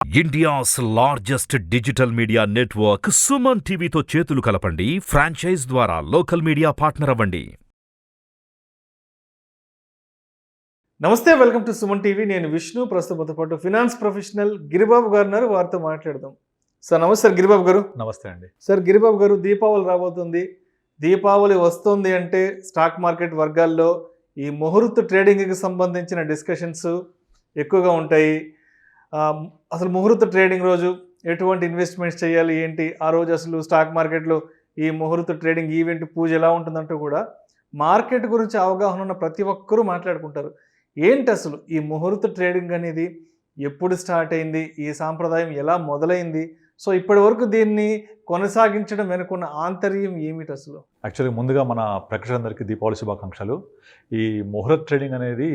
India's largest digital media network Suman టీవీతో చేతులు కలపండి. ఫ్రాంచైజ్ ద్వారా లోకల్ మీడియా పార్ట్నర్ అవ్వండి. నమస్తే, వెల్కమ్ టు సుమన్ టీవీ. నేను విష్ణు. ప్రస్తుతంతో పాటు ఫినాన్స్ ప్రొఫెషనల్ గిరిబాబు గారు ఉన్నారు. వారితో మాట్లాడదాం. సార్ నమస్తే. సార్ గిరిబాబు గారు. నమస్తే అండి. సార్ గిరిబాబు గారు, దీపావళి రాబోతుంది. దీపావళి వస్తుంది అంటే స్టాక్ మార్కెట్ వర్గాల్లో ఈ ముహూర్త ట్రేడింగ్కి సంబంధించిన డిస్కషన్స్ ఎక్కువగా ఉంటాయి. అసలు ముహూర్త ట్రేడింగ్ రోజు ఎటువంటి ఇన్వెస్ట్మెంట్స్ చేయాలి, ఏంటి, ఆ రోజు అసలు స్టాక్ మార్కెట్లో ఈ ముహూర్త ట్రేడింగ్ ఈవెంట్ పూజ ఎలా ఉంటుందంటూ కూడా మార్కెట్ గురించి అవగాహన ఉన్న ప్రతి ఒక్కరూ మాట్లాడుకుంటారు. ఏంటి అసలు ఈ ముహూర్త ట్రేడింగ్ అనేది ఎప్పుడు స్టార్ట్ అయింది, ఈ సాంప్రదాయం ఎలా మొదలైంది, సో ఇప్పటి వరకు దీన్ని కొనసాగించడం వెనుకున్న ఆంతర్యం ఏమిటి అసలు? యాక్చువల్గా ముందుగా మన ప్రేక్షకులందరికీ దీపావళి శుభాకాంక్షలు. ఈ ముహూర్త ట్రేడింగ్ అనేది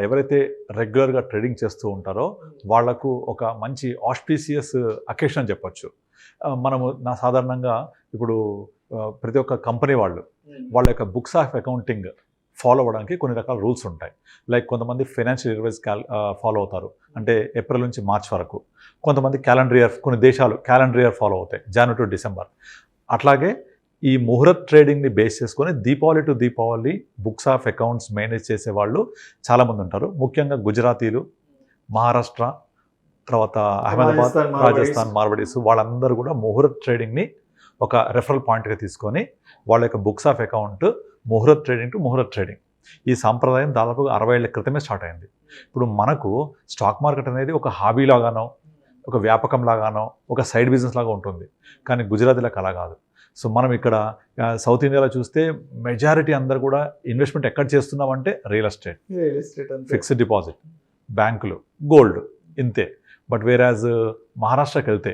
ఎవరైతే రెగ్యులర్గా ట్రేడింగ్ చేస్తూ ఉంటారో వాళ్లకు ఒక మంచి ఆస్పీసియస్ అకేషన్ అని చెప్పొచ్చు. మనము సాధారణంగా ఇప్పుడు ప్రతి ఒక్క కంపెనీ వాళ్ళ యొక్క బుక్స్ ఆఫ్ అకౌంటింగ్ ఫాలో అవ్వడానికి కొన్ని రకాల రూల్స్ ఉంటాయి. లైక్ కొంతమంది ఫైనాన్షియల్ ఇయర్వైజ్ ఫాలో అవుతారు, అంటే ఏప్రిల్ నుంచి మార్చ్ వరకు. కొంతమంది క్యాలెండర్ ఇయర్, కొన్ని దేశాలు క్యాలెండర్ ఇయర్ ఫాలో అవుతాయి, జనవరి టు డిసెంబర్. అట్లాగే ఈ ముహూర్త్ ట్రేడింగ్ని బేస్ చేసుకొని Deepavali to Deepavali books of accounts manage చేసే వాళ్ళు చాలామంది ఉంటారు. ముఖ్యంగా గుజరాతీలు, మహారాష్ట్ర, తర్వాత అహ్మదాబాద్, రాజస్థాన్, మార్వడీస్, వాళ్ళందరూ కూడా ముహూర్త్ ట్రేడింగ్ని ఒక రెఫరల్ పాయింట్గా తీసుకొని వాళ్ళ యొక్క books of account muhurat trading to muhurat trading. ఈ సాంప్రదాయం దాదాపుగా 60 ఏళ్ల క్రితమే స్టార్ట్ అయింది. ఇప్పుడు మనకు స్టాక్ మార్కెట్ అనేది ఒక హాబీ లాగానో, ఒక వ్యాపకం లాగానో, ఒక సైడ్ బిజినెస్ లాగా ఉంటుంది. కానీ గుజరాతీలకు అలా కాదు. సో మనం ఇక్కడ సౌత్ ఇండియాలో చూస్తే మెజారిటీ అందరు కూడా ఇన్వెస్ట్మెంట్ ఎక్కడ చేస్తున్నామంటే రియల్ ఎస్టేట్, ఫిక్స్డ్ డిపాజిట్, బ్యాంకులు, గోల్డ్, ఇంతే. బట్ వేరాజ్ మహారాష్ట్రకి వెళ్తే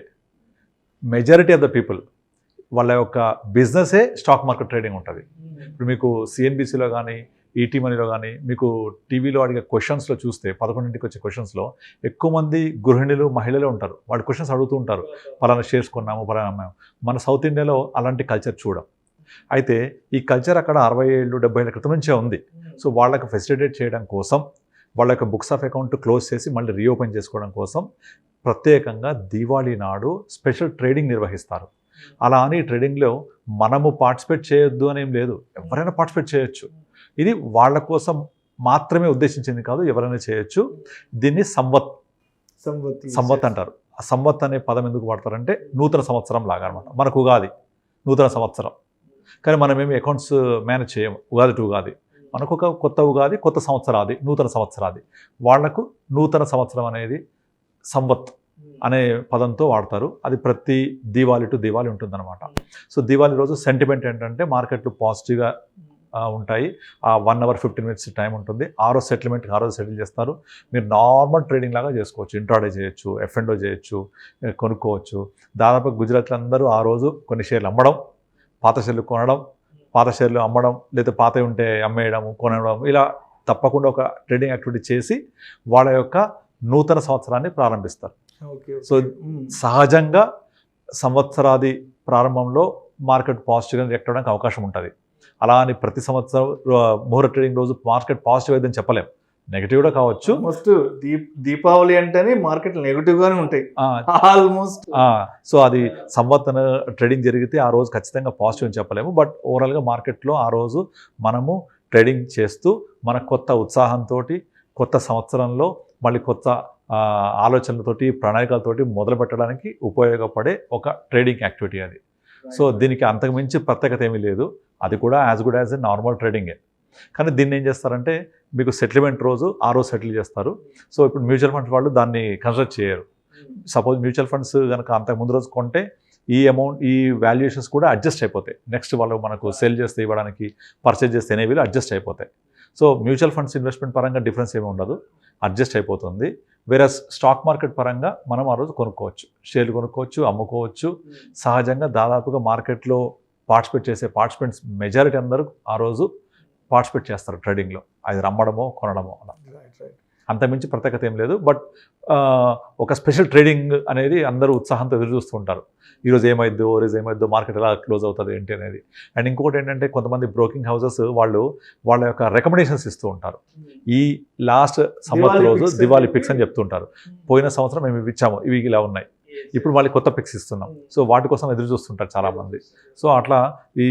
మెజారిటీ ఆఫ్ ద పీపుల్ వాళ్ళ యొక్క బిజినెసే స్టాక్ మార్కెట్ ట్రేడింగ్ ఉంటుంది. ఇప్పుడు మీకు సిఎన్బిసిలో కానీ, ఈటీ మనీలో కానీ, మీకు టీవీలో అడిగే క్వశ్చన్స్లో చూస్తే 11ంటికి వచ్చే క్వశ్చన్స్లో ఎక్కువ మంది గృహిణులు, మహిళలే ఉంటారు. వాళ్ళు క్వశ్చన్స్ అడుగుతూ ఉంటారు, పలానా షేర్స్ కొన్నాము, పలానా అమ్మాము. మన సౌత్ ఇండియాలో అలాంటి కల్చర్ చూడం. అయితే ఈ కల్చర్ అక్కడ 60 ఏళ్ళు 70 ఏళ్ళ క్రితం నుంచే ఉంది. సో వాళ్ళకి ఫెసిలిటేట్ చేయడం కోసం, వాళ్ళ యొక్క బుక్స్ ఆఫ్ అకౌంట్ క్లోజ్ చేసి మళ్ళీ రీఓపెన్ చేసుకోవడం కోసం ప్రత్యేకంగా దీవాళీ నాడు స్పెషల్ ట్రేడింగ్ నిర్వహిస్తారు. అలా అని ట్రేడింగ్లో మనము పార్టిసిపేట్ చేయొద్దు అనేం లేదు, ఎవరైనా పార్టిసిపేట్ చేయొచ్చు. ఇది వాళ్ళ కోసం మాత్రమే ఉద్దేశించింది కాదు, ఎవరైనా చేయొచ్చు. దీన్ని సంవత్ అంటారు. ఆ సంవత్ అనే పదం ఎందుకు వాడతారంటే నూతన సంవత్సరం లాగా అనమాట. మనకు ఉగాది నూతన సంవత్సరం, కానీ మనమేమి అకౌంట్స్ మేనేజ్ చేయము ఉగాది టు ఉగాది. మనకు ఒక కొత్త ఉగాది, కొత్త సంవత్సరాది, నూతన సంవత్సరాది. వాళ్లకు నూతన సంవత్సరం అనేది సంవత్ అనే పదంతో వాడతారు. అది ప్రతి దీవాళి టు దీవాళి ఉంటుందన్నమాట. సో దీవాళి రోజు సెంటిమెంట్ ఏంటంటే మార్కెట్లు పాజిటివ్గా ఉంటాయి. ఆ 1 hour 15 minutes టైం ఉంటుంది. ఆ రోజు సెటిల్మెంట్కి ఆ రోజు సెటిల్ చేస్తారు. మీరు నార్మల్ ట్రేడింగ్ లాగా చేసుకోవచ్చు, ఇంట్రాడే చేయొచ్చు, ఎఫ్ఎండో చేయొచ్చు, కొనుక్కోవచ్చు. దాదాపు గుజరాత్లో అందరూ ఆ రోజు కొన్ని షేర్లు అమ్మడం, పాత షేర్లు కొనడం, పాత షేర్లు అమ్మడం, లేదా పాత ఉంటే అమ్మేయడం, కొనడం, ఇలా తప్పకుండా ఒక ట్రేడింగ్ యాక్టివిటీ చేసి వాళ్ళ యొక్క నూతన సంవత్సరాన్ని ప్రారంభిస్తారు. సో సహజంగా సంవత్సరాది ప్రారంభంలో మార్కెట్ పాజిటివ్గా రియాక్ట్ అవ్వడానికి అవకాశం ఉంటుంది. అలా అని ప్రతి సంవత్సరం ముహూర్త ట్రేడింగ్ రోజు మార్కెట్ పాజిటివ్ అయిద్దని చెప్పలేం, నెగిటివ్ కూడా కావచ్చు. దీపావళి అంటేనే మార్కెట్ నెగిటివ్గానే ఉంటాయి ఆల్మోస్ట్. సో అది సంవత్సరం ట్రేడింగ్ జరిగితే ఆ రోజు ఖచ్చితంగా పాజిటివ్ అని చెప్పలేము. బట్ ఓవరాల్గా మార్కెట్లో ఆ రోజు మనము ట్రేడింగ్ చేస్తూ మన కొత్త ఉత్సాహంతో కొత్త సంవత్సరంలో మళ్ళీ కొత్త ఆలోచనలతోటి, ప్రణాళికలతోటి మొదలు పెట్టడానికి ఉపయోగపడే ఒక ట్రేడింగ్ యాక్టివిటీ అది. సో దీనికి అంతకుమించి ప్రత్యేకత ఏమీ లేదు. అది కూడా as good as a normal ట్రేడింగే. కానీ దీన్ని ఏం చేస్తారంటే మీకు సెటిల్మెంట్ రోజు ఆ రోజు సెటిల్ చేస్తారు. సో ఇప్పుడు మ్యూచువల్ ఫండ్స్ వాళ్ళు దాన్ని కన్సిడర్ చేయరు. సపోజ్ మ్యూచువల్ ఫండ్స్ కనుక అంతకు ముందు రోజు కొంటే ఈ అమౌంట్, ఈ వాల్యుయేషన్స్ కూడా అడ్జస్ట్ అయిపోతాయి. నెక్స్ట్ వాళ్ళు మనకు సెల్ చేస్తే ఇవ్వడానికి, పర్చేజ్ చేస్తే అనేవి అడ్జస్ట్ అయిపోతాయి. సో మ్యూచువల్ ఫండ్స్ ఇన్వెస్ట్మెంట్ పరంగా డిఫరెన్స్ ఏమి ఉండదు, అడ్జస్ట్ అయిపోతుంది. వేరే స్టాక్ మార్కెట్ పరంగా మనం ఆ రోజు కొనుక్కోవచ్చు, షేర్లు కొనుక్కోవచ్చు, అమ్ముకోవచ్చు. సహజంగా దాదాపుగా మార్కెట్లో పార్టిసిపేట్ చేసే పార్టిసిపెంట్స్ మెజారిటీ అందరూ ఆ రోజు పార్టిసిపేట్ చేస్తారు ట్రేడింగ్లో, అది అమ్మడమో కొనడమో అలా. అంతమించి ప్రత్యేకత ఏం లేదు. బట్ ఒక స్పెషల్ ట్రేడింగ్ అనేది అందరూ ఉత్సాహంతో ఎదురు చూస్తూ ఉంటారు. ఈరోజు ఏమైద్దో, రేపు ఏమైద్దో, మార్కెట్ ఎలా క్లోజ్ అవుతుంది ఏంటి అనేది. అండ్ ఇంకొకటి ఏంటంటే కొంతమంది బ్రోకింగ్ హౌసెస్ వాళ్ళ యొక్క రికమెండేషన్స్ ఇస్తూ ఉంటారు. ఈ లాస్ట్ సంవత్ రోజు దివాళీ పిక్స్ అని చెప్తుంటారు. పోయిన సంవత్సరం మేము ఇవి ఇచ్చాము, ఇవి ఇలా ఉన్నాయి, ఇప్పుడు మళ్ళీ కొత్త పిక్స్ ఇస్తున్నాం. సో వాటి కోసం ఎదురు చూస్తుంటారు చాలామంది. సో అట్లా ఈ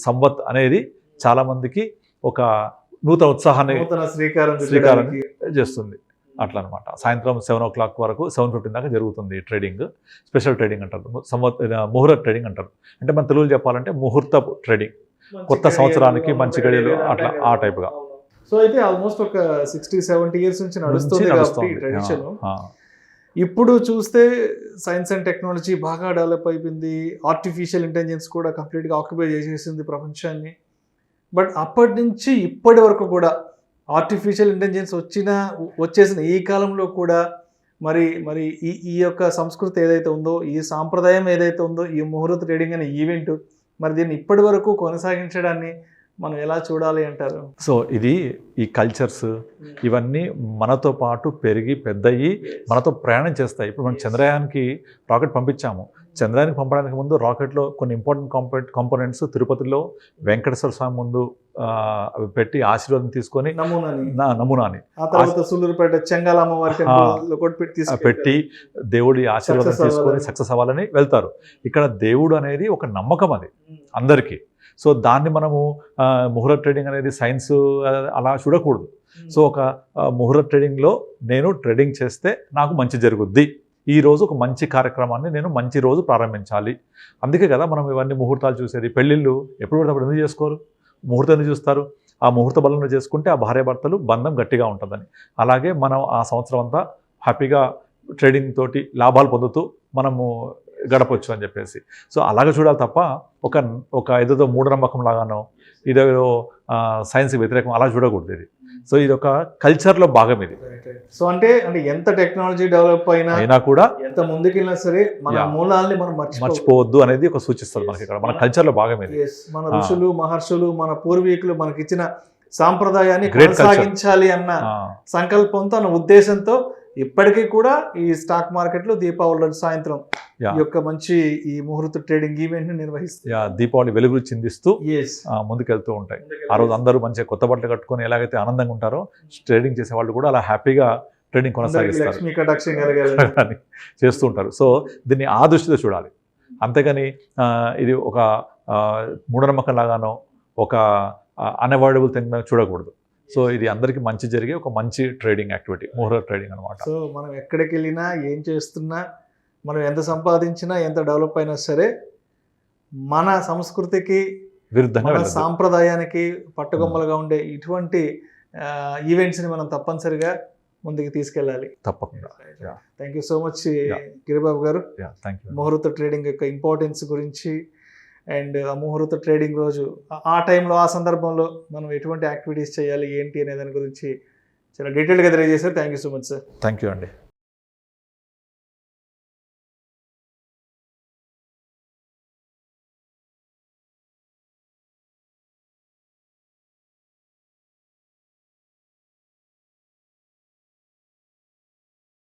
సంవత్ అనేది చాలామందికి ఒక నూతన ఉత్సాహాన్ని శ్రీకారం చేస్తుంది. అట్లా అనమాట. సాయంత్రం 7 o'clock వరకు 7:15 దాకా జరుగుతుంది ట్రేడింగ్. స్పెషల్ ట్రేడింగ్ అంటారు, ముహూర్త ట్రేడింగ్ అంటారు. అంటే మన తెలుగులో చెప్పాలంటే ముహూర్తపు ట్రేడింగ్, కొత్త సంవత్సరానికి మంచి గడియలు, అట్లా ఆ టైప్గా. సో అయితే ఆల్మోస్ట్ ఒక 60-70 years నుంచి నడుస్తుంది ట్రెడిషన్. ఇప్పుడు చూస్తే సైన్స్ అండ్ టెక్నాలజీ బాగా డెవలప్ అయిపోయింది. ఆర్టిఫిషియల్ ఇంటెలిజెన్స్ కూడా కంప్లీట్గా ఆక్యుపై చేసేసింది ప్రపంచాన్ని. బట్ అప్పటి నుంచి ఇప్పటి వరకు కూడా ఆర్టిఫిషియల్ ఇంటెలిజెన్స్ వచ్చేసిన ఈ కాలంలో కూడా మరి మరి ఈ యొక్క సంస్కృతి ఏదైతే ఉందో, ఈ సాంప్రదాయం ఏదైతే ఉందో, ఈ ముహూర్త ట్రేడింగ్ అనే ఈవెంట్, మరి దీన్ని ఇప్పటి వరకు కొనసాగించడాన్ని మనం ఎలా చూడాలి అంటారు? సో ఇది ఈ కల్చర్స్ ఇవన్నీ మనతో పాటు పెరిగి పెద్దయి మనతో ప్రయాణం చేస్తాయి. ఇప్పుడు మనం చంద్రయాన్కి రాకెట్ పంపించాము. చంద్రయానికి పంపడానికి ముందు రాకెట్లో కొన్ని ఇంపార్టెంట్ కాంపోనెంట్స్ తిరుపతిలో వెంకటేశ్వర స్వామి ముందు అవి పెట్టి ఆశీర్వాదం తీసుకొని నమూనాని పెట్టి దేవుడి ఆశీర్వాదం తీసుకొని సక్సెస్ అవ్వాలని వెళ్తారు. ఇక్కడ దేవుడు అనేది ఒక నమ్మకం, అది అందరికీ. సో దాన్ని మనము ముహూర్త ట్రేడింగ్ అనేది సైన్స్ అలా చూడకూడదు. సో ఒక ముహూర్త ట్రేడింగ్లో నేను ట్రేడింగ్ చేస్తే నాకు మంచి జరుగుద్ది, ఈ రోజు ఒక మంచి కార్యక్రమాన్ని నేను మంచి రోజు ప్రారంభించాలి. అందుకే కదా మనం ఇవన్నీ ముహూర్తాలు చూసేది. పెళ్ళిళ్ళు ఎప్పుడు పడితే అప్పుడు ఎందుకు చేసుకోరు? ముహూర్తం ఎందుకు చూస్తారు? ఆ ముహూర్త బలంలో చేసుకుంటే ఆ భార్యాభర్తలు బంధం గట్టిగా ఉంటుందని. అలాగే మనం ఆ సంవత్సరం అంతా హ్యాపీగా ట్రేడింగ్ తోటి లాభాలు పొందుతూ మనము గడపచ్చు అని చెప్పేసి. సో అలాగే చూడాలి తప్ప ఒక ఏదో మూఢనమ్మకం లాగానో ఇదేదో సైన్స్కి వ్యతిరేకం అలా చూడకూడదు ఇది. సో ఇది ఒక కల్చర్లో భాగం ఇది. సో అంటే ఎంత టెక్నాలజీ డెవలప్ అయినా కూడా, ఎంత ముందుకెళ్ళినా సరే మన మూలాల్ని మనం మర్చిపోవద్దు అనేది ఒక సూచిస్తుంది మనకి. ఇక్కడ మన కల్చర్లో భాగం ఇది. మన ఋషులు మహర్షులు మన పూర్వీకులు మనకి ఇచ్చిన సాంప్రదాయాన్ని కొనసాగించాలి అన్న సంకల్పంతో, అన్న ఉద్దేశంతో ఇప్పటికీ కూడా ఈ స్టాక్ మార్కెట్లో దీపావళి రోజు సాయంత్రం ఈ యొక్క మంచి ఈ ముహూర్త ట్రేడింగ్ ఈవెంట్ ని నిర్వహిస్తుంది. దీపావళి వెలుగులు చిందిస్తూ ముందుకెళ్తూ ఉంటాయి. ఆ రోజు అందరూ మంచిగా కొత్త బట్టలు కట్టుకొని ఎలాగైతే ఆనందంగా ఉంటారో, ట్రేడింగ్ చేసే వాళ్ళు కూడా అలా హ్యాపీగా ట్రేడింగ్ కొనసాగిస్తారు, చేస్తూ ఉంటారు. సో దీన్ని ఆ దృష్టితో చూడాలి. అంతేగాని ఇది ఒక మూఢనమ్మకం లాగానో ఒక అన్అవాయిడబుల్ థింగ్ చూడకూడదు. సో ఇది అందరికీ మంచి జరిగే ఒక మంచి ట్రేడింగ్ యాక్టివిటీ ముహూర్త ట్రేడింగ్ అనమాట. సో మనం ఎక్కడికి వెళ్ళినా, ఏం చేస్తున్నా, మనం ఎంత సంపాదించినా, ఎంత డెవలప్ అయినా సరే మన సంస్కృతికి విరుద్ధంగా, మన సాంప్రదాయానికి పట్టుకొమ్మలుగా ఉండే ఇటువంటి ఈవెంట్స్ని మనం తప్పనిసరిగా ముందుకు తీసుకెళ్ళాలి. తప్పకుండా. Thank you so much Giribabu గారు. ముహూర్త ట్రేడింగ్ యొక్క ఇంపార్టెన్స్ గురించి అండ్ ఆ ముహూర్త ట్రేడింగ్ రోజు ఆ టైంలో, ఆ సందర్భంలో మనం ఎటువంటి యాక్టివిటీస్ చేయాలి ఏంటి అనే దాని గురించి చాలా డీటెయిల్గా తెలియజేశారు. Thank you so much sir. Thank you అండి.